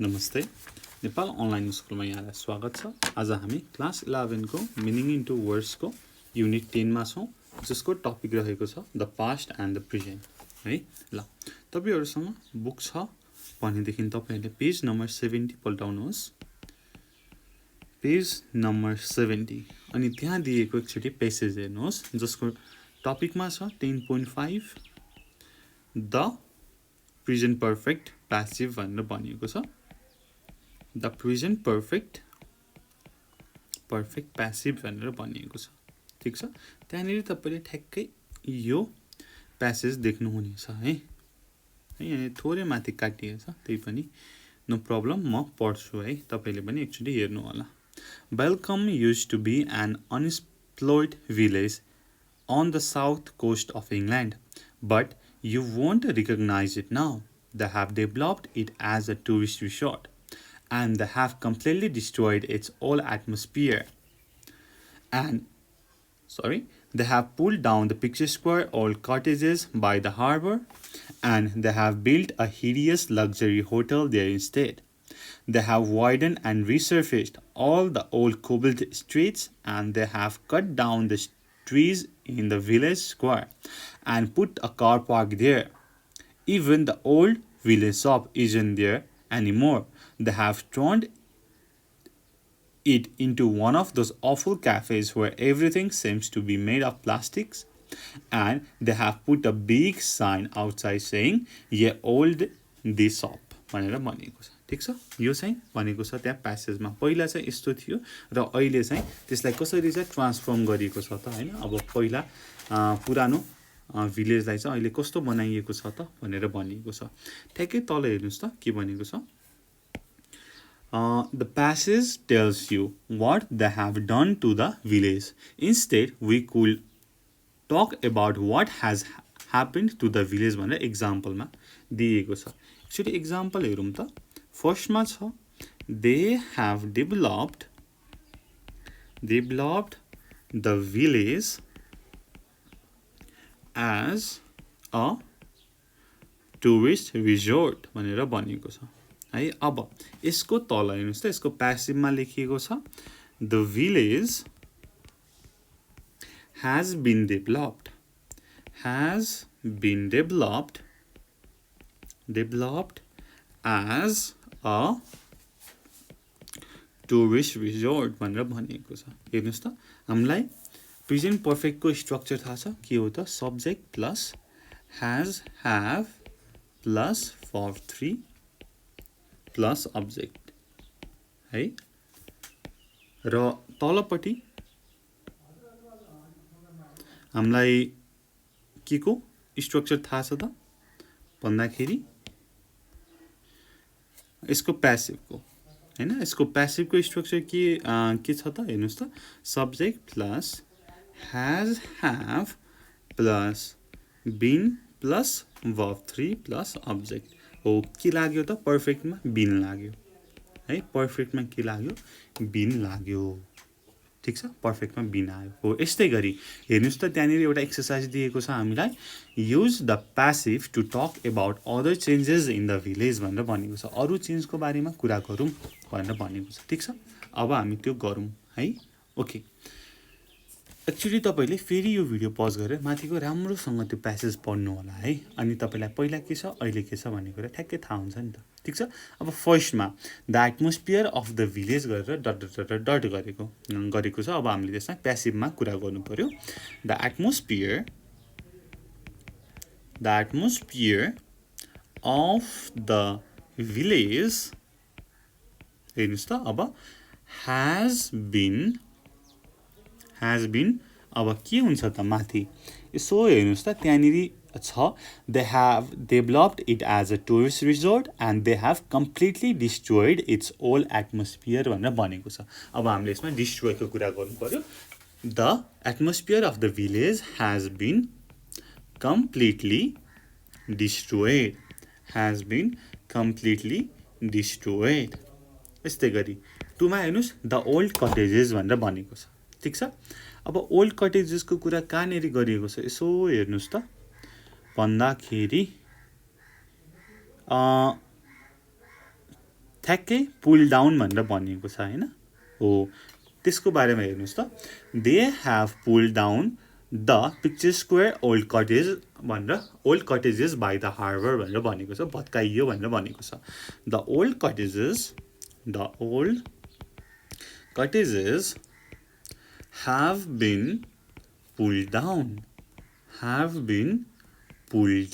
नमस्ते नेपाल अनलाइन स्कुलमा यहाँलाई स्वागत छ। आज हामी क्लास 11 को मिनिङ इन्टु वर्ड्स को युनिट 10 मा छौं, जसको टपिक रहेको छ the past and the present है। ल तपाईहरुसँग बुक छ भनेदेखि तपाईहरुले पेज नम्बर 70 पल्टाउनुहोस्। पेज नम्बर 70 अनि त्यहाँ दिएको एकचोटी पेसेज हेर्नुहोस्, जसको टपिकमा छ 10.5 द प्रेजेन्ट पर्फेक्ट प्यासिभ भनेर भनिएको छ। द प्रेजेन्ट पर्फेक्ट प्यासिभ भनेर भनिएको छ। ठीक छ, त्यहाँनिर तपाईले ठ्याक्कै यो प्यासेज देख्नुहुनेछ है। यहाँ थोरै माथि काटिएको छ, त्यही पनि नो प्रब्लम, म पढ्छु है, तपाईले पनि एकचोटी हेर्नु होला। Welcome used to be an unexplored village on the south coast of England, but you won't recognize it now. They have developed it as a tourist resort, and they have completely destroyed its whole atmosphere. They have pulled down the picturesque old cottages by the harbour, and they have built a hideous luxury hotel there instead. They have widened and resurfaced all the old cobbled streets, and they have cut down the trees in the village square and put a car park there. Even the old village shop isn't there anymore. They have turned it into one of those awful cafes where everything seems to be made of plastics, and they have put a big sign outside saying, "Ye old this shop" भनेर भनेको छ। ठीक छ, यो चाहिँ भनेको छ त्यहाँ प्यासेजमा। पहिला चाहिँ यस्तो थियो र अहिले चाहिँ त्यसलाई कसरी चाहिँ ट्रान्सफर्म गरिएको छ त हैन। अब पहिला पुरानो भिलेजलाई चाहिँ अहिले कस्तो बनाइएको छ त भनेर भनिएको छ। ठ्याक्कै तल हेर्नुस् त के भनेको छ। The passage tells you what they have done to the village. Instead, we could talk about what has happened to the village भनेर एक्जाम्पलमा दिएको छ। एक्चुअली एक्जाम्पल हेरौँ त। फर्स्टमा छ they have developed the village as a tourist resort भनेर भनिएको छ है। अब यसको तल हेर्नुस् त, यसको प्यासिभमा लेखिएको छ the village has been developed as a tourist resort भनेर भनिएको छ। हेर्नुस् त, हामीलाई प्रेजेन्ट पर्फेक्ट को स्ट्रक्चर थाहा छ के हो त। Subject plus has, have plus verb 3 plus object है। र तलपट्टि हामीलाई के को स्ट्रक्चर थाहा छ त भन्दाखेरि यसको प्यासिभ को हैन। यसको प्यासिभ को स्ट्रक्चर के छ त हेर्नुस् त। Subject plus has, have plus been plus verb 3 plus object हो। के लाग्यो त पर्फेक्टमा बिन लाग्यो है। पर्फेक्टमा के लाग्यो, बिन लाग्यो। ठीक छ, पर्फेक्टमा बिन आयो हो। यस्तै गरी हेर्नुस् त, त्यहाँनिर एउटा एक्सरसाइज दिएको छ हामीलाई, use the passive to talk about other changes in the village भनेर भनेको छ। अरू चेन्जको बारेमा कुरा गरौँ भनेर भनेको छ। ठीक छ, अब हामी त्यो गरौँ है। ओके, एक्चुअली तपाईले फेरि यो भिडियो पज गरेर माथिको राम्रोसँग त्यो प्यासेज पढ्नु होला है। अनि तपाईलाई पहिला के छ अहिले के छ भन्ने कुरा ठ्याक्कै थाहा हुन्छ नि त। ठीक छ, अब फर्स्टमा the atmosphere of the village गरेर डट गरेको छ। अब हामीले त्यसमा प्यासिभमा कुरा गर्नु पर्यो। The atmosphere of the village हेर्नुस् त। अब has been अब के हुन्छ त माथि यसो हेर्नुस् त, त्यहाँनिर छ they have developed it as a tourist resort and they have completely destroyed its whole atmosphere भनेर भनेको छ। अब हामीले यसमा डिस्ट्रोय को कुरा गर्नु पर्यो। The atmosphere of the village has been completely destroyed। यस्तै गरी टुमा हेर्नुस् द ओल्ड कटेजेस भनेर भनेको छ। ठीक छ, अब ओल्ड कटेजेसको कुरा कहाँनिर गरिएको छ यसो हेर्नुस् त भन्दाखेरि ठ्याक्कै पुल डाउन भनेर भनिएको छ हैन हो त्यसको बारेमा हेर्नुस् त they have pull down the picturesque old cottage भनेर old cottages by the harbour भनेर भनेको छ भत्काइयो भनेर भनेको छ the old cottages have been pulled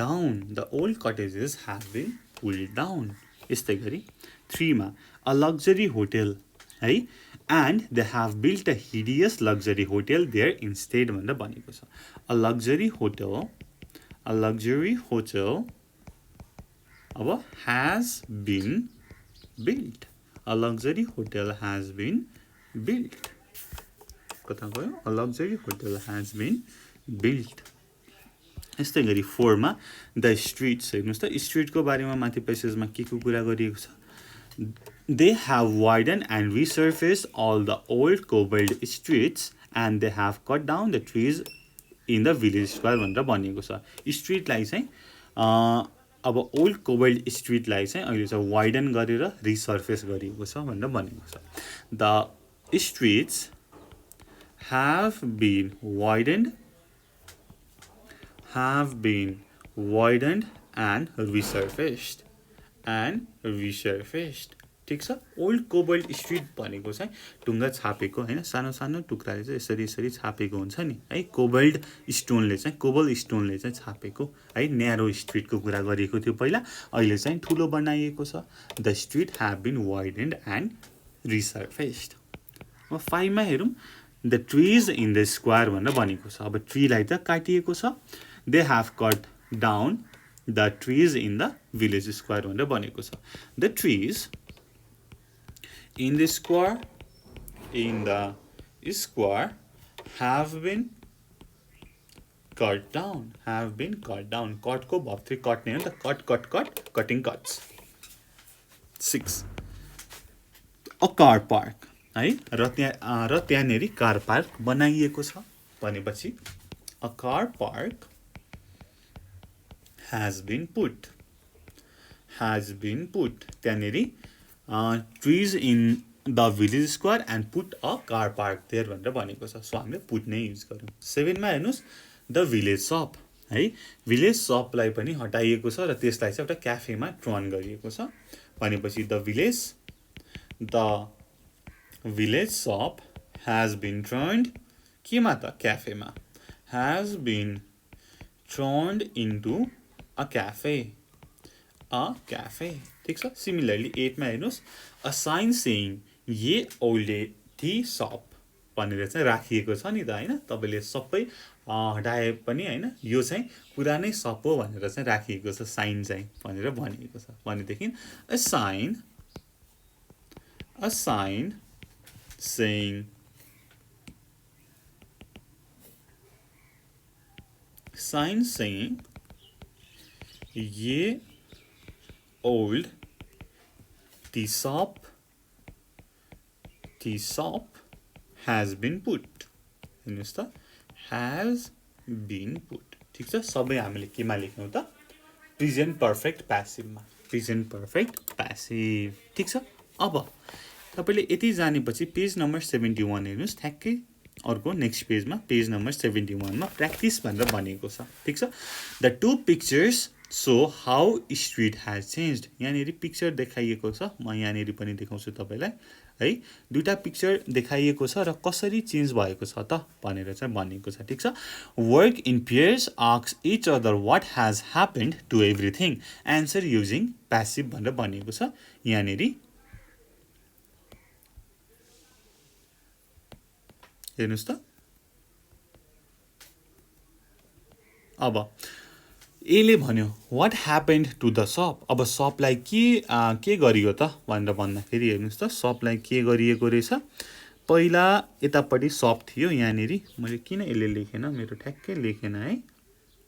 down the old cottages have been pulled down यस्तै गरी 3 मा a luxury hotel है and they have built a hideous luxury hotel there instead भनेर भनेको छ a luxury hotel अब has been built a luxury hotel has been built कता गयो a luxury hotel has been built यस्तै गरी 4 मा द स्ट्रीट्स हेर्नुस् त स्ट्रीटको बारेमा माथि पेसेजमा के को कुरा गरिएको छ they have widened and resurfaced all the old cobbled streets and they have cut down the trees in the village square भनेर भनिएको छ स्ट्रीटलाई चाहिँ अब ओल्ड कोबल्ड स्ट्रीटलाई चाहिँ अहिले चाहिँ वाइडन गरेर रिसर्फेस गरिएको छ भनेर भनेको छ the streets have been widened and resurfaced ठीक छ ओल्ड कोबल्ड स्ट्रीट भनेको चाहिँ ढुङ्गा छापेको हैन सानो सानो टुक्राले चाहिँ यसरी यसरी छापेको हुन्छ नि है कोबल स्टोनले चाहिँ छापेको है न्यारो स्ट्रीटको कुरा गरिएको थियो पहिला अहिले चाहिँ ठुलो बनाइएको छ the street have been widened and resurfaced अब 5 मा हेरौं The trees in the square भनेर भनेको छ अब ट्रीलाई त काटिएको छ they have cut down the trees in the village square भनेर भनेको छ the trees in the square have been cut down cut को verb 3 कट्ने हो त cut cutting cuts 6 a car park है र त्यहाँनेरि कार पार्क बनाइएको छ भनेपछि a car park has been put त्यहाँनेरि trees in the village square and put a car park there भनेर भनेको छ सो हामीले put नै युज गर्यौं 7 मा हेर्नुस् the village shop है village shop लाई पनि हटाइएको छ र त्यसलाई चाहिँ एउटा क्याफेमा टर्न गरिएको छ भनेपछि the village shop has been turned केमा त क्याफेमा has been turned into a cafe ठीक छ सिमिलरली 8 मा हेर्नुस् a sign saying ye old tea shop भनेर चाहिँ राखिएको छ नि त हैन तपाईले सबै हटाए पनि हैन यो चाहिँ पुरानै शप हो भनेर चाहिँ राखिएको छ साइन चाहिँ भनेर भनिएको छ भनेदेखि a sign saying ye old tea shop has been put हेर्नुस् त has been put ठीक छ सबै हामीले केमा लेख्यौ त प्रेजेन्ट पर्फेक्ट प्यासिभमा ठीक छ अब तपाईले यति जानेपछि पेज नम्बर 71 हेर्नुस् ठ्याक्कै अर्को नेक्स्ट पेजमा पेज नम्बर 71 मा प्र्याक्टिस भनेर भनेको छ ठीक छ the two pictures so how street has changed यहाँनेरि पिक्चर देखाइएको छ म यहाँनेरि पनि देखाउँछु तपाईलाई है दुईटा पिक्चर देखाइएको छ र कसरी चेन्ज भएको छ त भनेर चाहिँ भनिएको छ ठीक छ work in pairs asks each other what has happened to everything answer using passive भनेर भनिएको छ यहाँनेरि हेर्नुस् त अब एले भन्यो व्हाट ह्यापेन्ड टु द शप अब शपलाई के गरियो त भनेर भन्दाखेरि हेर्नुस् त शपलाई के गरिएको रहेछ पहिला यतापटि शप थियो यहाँनेरि मैले किन यसले लेखेन मेरो ठ्याक्कै लेखेन है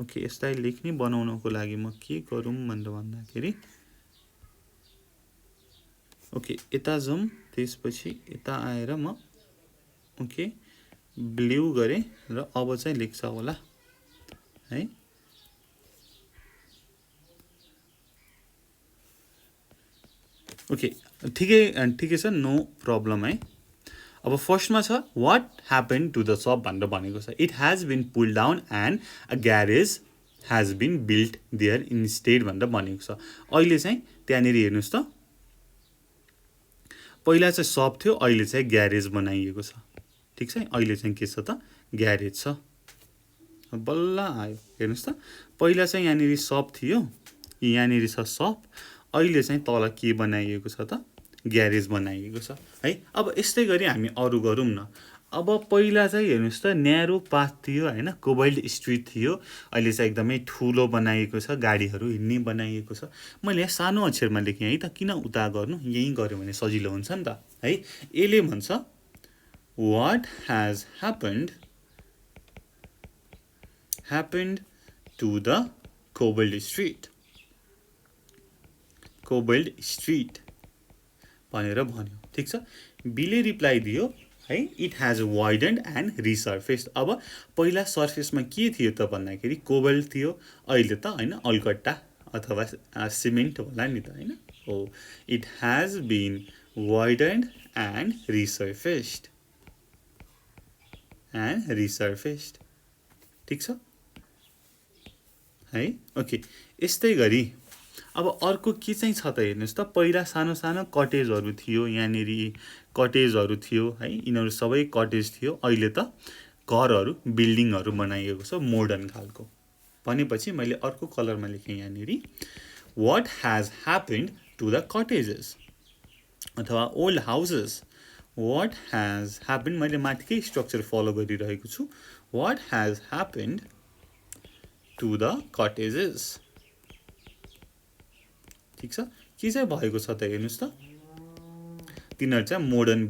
ओके यसलाई लेख्ने बनाउनको लागि म के गरौँ भनेर भन्दाखेरि ओके यता जाउँ त्यसपछि यता आएर म ओके ब्लू गरे र अब चाहिँ लेख्छ होला है ओके, ठिकै छ, नो प्रब्लम है। अब फर्स्टमा छ what happen to the shop भनेर भनेको छ। It has been pull down and a garage has been built there instead भनेर भनेको छ। अहिले चाहिँ त्यहाँनिर हेर्नुहोस् त, पहिला चाहिँ सप थियो, अहिले चाहिँ ग्यारेज बनाइएको छ। ठिक छ, अहिले चाहिँ के छ त, ग्यारेज छ। बल्ल आयो, हेर्नुहोस् त, पहिला चाहिँ यहाँनिर सप थियो, यहाँनिर छ सप, अहिले चाहिँ तल के बनाइएको छ त, ग्यारेज बनाइएको छ है। अब यस्तै गरी हामी अरू गरौँ न। अब पहिला चाहिँ हेर्नुहोस् त, न्यारो पाथ थियो होइन, कोबल्ट स्ट्रिट थियो, अहिले चाहिँ एकदमै ठुलो बनाइएको छ, गाडीहरू हिँड्ने बनाइएको छ। मैले यहाँ सानो अक्षरमा लेखेँ है त, किन उता गर्नु, यहीँ गऱ्यो भने सजिलो हुन्छ नि त है। यसले भन्छ what has happened to the cobbled street भनेर भन्यो। ठिक छ, बीले रिप्लाई दियो है, it has widened and resurfaced. अब पहिला सर्फेसमा के थियो त भन्दाखेरि कोबल्ट थियो, अहिले त होइन अलकट्टा अथवा सिमेन्ट होला नि त होइन। हो, इट हेज बिन वाइडन्ड एन्ड रिसर्फेस्ड। ठिक छ है। ओके, यस्तै गरी अब अर्को के चाहिँ छ त हेर्नुहोस् त, पहिला सानो सानो कटेजहरू थियो, यहाँनिर कटेजहरू थियो है, यिनीहरू सबै कटेज थियो, अहिले त घरहरू बिल्डिङहरू बनाइएको छ मोडर्न खालको। भनेपछि मैले अर्को कलरमा लेखेँ यहाँनिर what has happened to the cottages अथवा old houses. What has happened, मैले माथिकै स्ट्रक्चर फलो गरिरहेको छु। What has happened to the cottages. ठिक छ, के चाहिँ भएको छ त हेर्नुहोस् त, तिनीहरू चाहिँ मोडर्न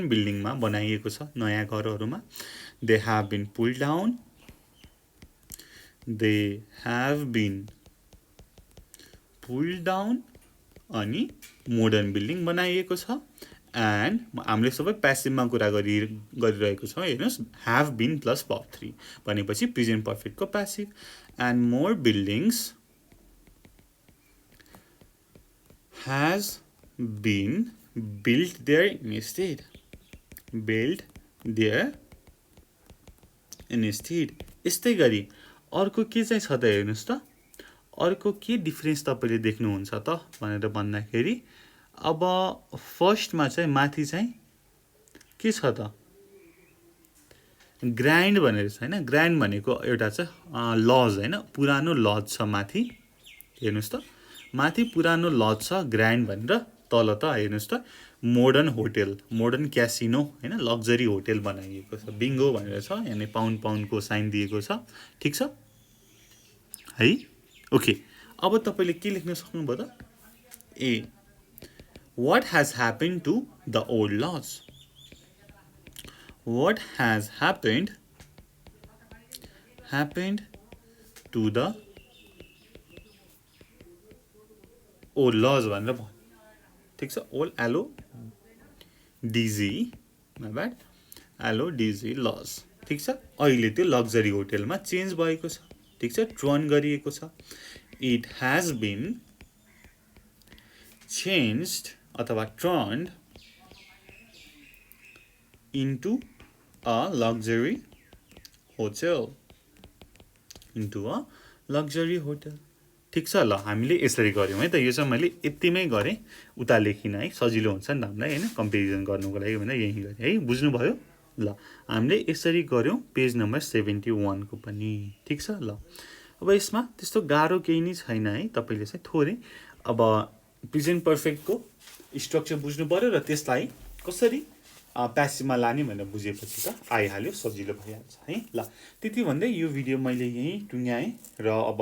बिल्डिङमा बनाइएको छ, नयाँ घरहरूमा। They have been pull down, अनि मोडर्न बिल्डिङ बनाइएको छ। एन्ड हामीले सबै प्यासिभमा कुरा गरिरहेको छौँ, हेर्नुहोस् हेभ बिन प्लस वर्ब 3 भनेपछि प्रेजेन्ट पर्फेक्टको passive. And more buildings has been built there instead. यस्तै गरी अर्को के चाहिँ छ त हेर्नुहोस् त, अर्को के डिफ्रेन्स तपाईँले देख्नुहुन्छ त भनेर भन्दाखेरि, अब फर्स्टमा चाहिँ माथि चाहिँ के छ त, ग्रान्ड भनेर छ होइन। ग्रान्ड भनेको एउटा चाहिँ लज होइन, पुरानो लज छ माथि, हेर्नुहोस् त, माथि पुरानो लज छ ग्रान्ड भनेर, तल त हेर्नुहोस् त मोडर्न क्यासिनो होइन, लग्जरी होटेल बनाइएको छ, बिङ्गो भनेर छ, यानि पाउन्डको साइन दिएको छ। ठिक छ है। ओके, अब तपाईँले के लेख्न सक्नुभयो त, ए what has happened to the old lodge. What has happened to the old lodge भनेर भन्यो। ठिक छ, ओल्ड LODG लज। ठिक छ, अहिले त्यो लग्जरी होटेलमा चेन्ज भएको छ। ठिक छ, टर्न गरिएको छ। इट हेज बिन चेन्ज्ड अथवा turned into a luxury hotel. ठिक छ, ल हामीले यसरी गऱ्यौँ है त। यो चाहिँ मैले यतिमै गरेँ, उता लेखिनँ है, सजिलो हुन्छ नि त हामीलाई होइन, कम्पेरिजन गर्नुको लागि भनेर यहीँ गरेँ है, बुझ्नुभयो। ल हामीले यसरी गऱ्यौँ पेज नम्बर 71 को पनि। ठिक छ, ल अब यसमा त्यस्तो गाह्रो केही नै छैन है, तपाईँले चाहिँ थोरै अब प्रेजेन्ट पर्फेक्टको स्ट्रक्चर बुझ्नु पऱ्यो र त्यसलाई कसरी प्यासिभमा लाने भनेर बुझेपछि त आइहाल्यो, सजिलो भइहाल्छ है। ल त्यति भन्दै यो भिडियो मैले यहीँ टुङ्ग्याएँ र अब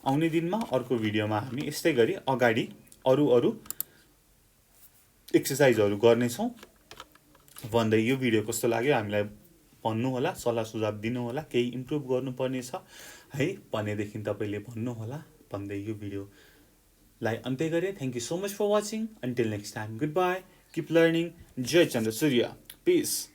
आउने दिनमा अर्को भिडियोमा हामी यस्तै गरी अगाडि अरू एक्सर्साइजहरू गर्नेछौँ भन्दै यो भिडियो कस्तो लाग्यो हामीलाई भन्नुहोला, सल्लाह सुझाव दिनुहोला, केही इम्प्रुभ गर्नुपर्ने छ है भनेदेखि तपाईँले भन्नुहोला भन्दै यो भिडियोलाई अन्त्य गरेँ। Thank you so much for watching. Until next time, goodbye, keep learning, Jai Chandra Surya, piece.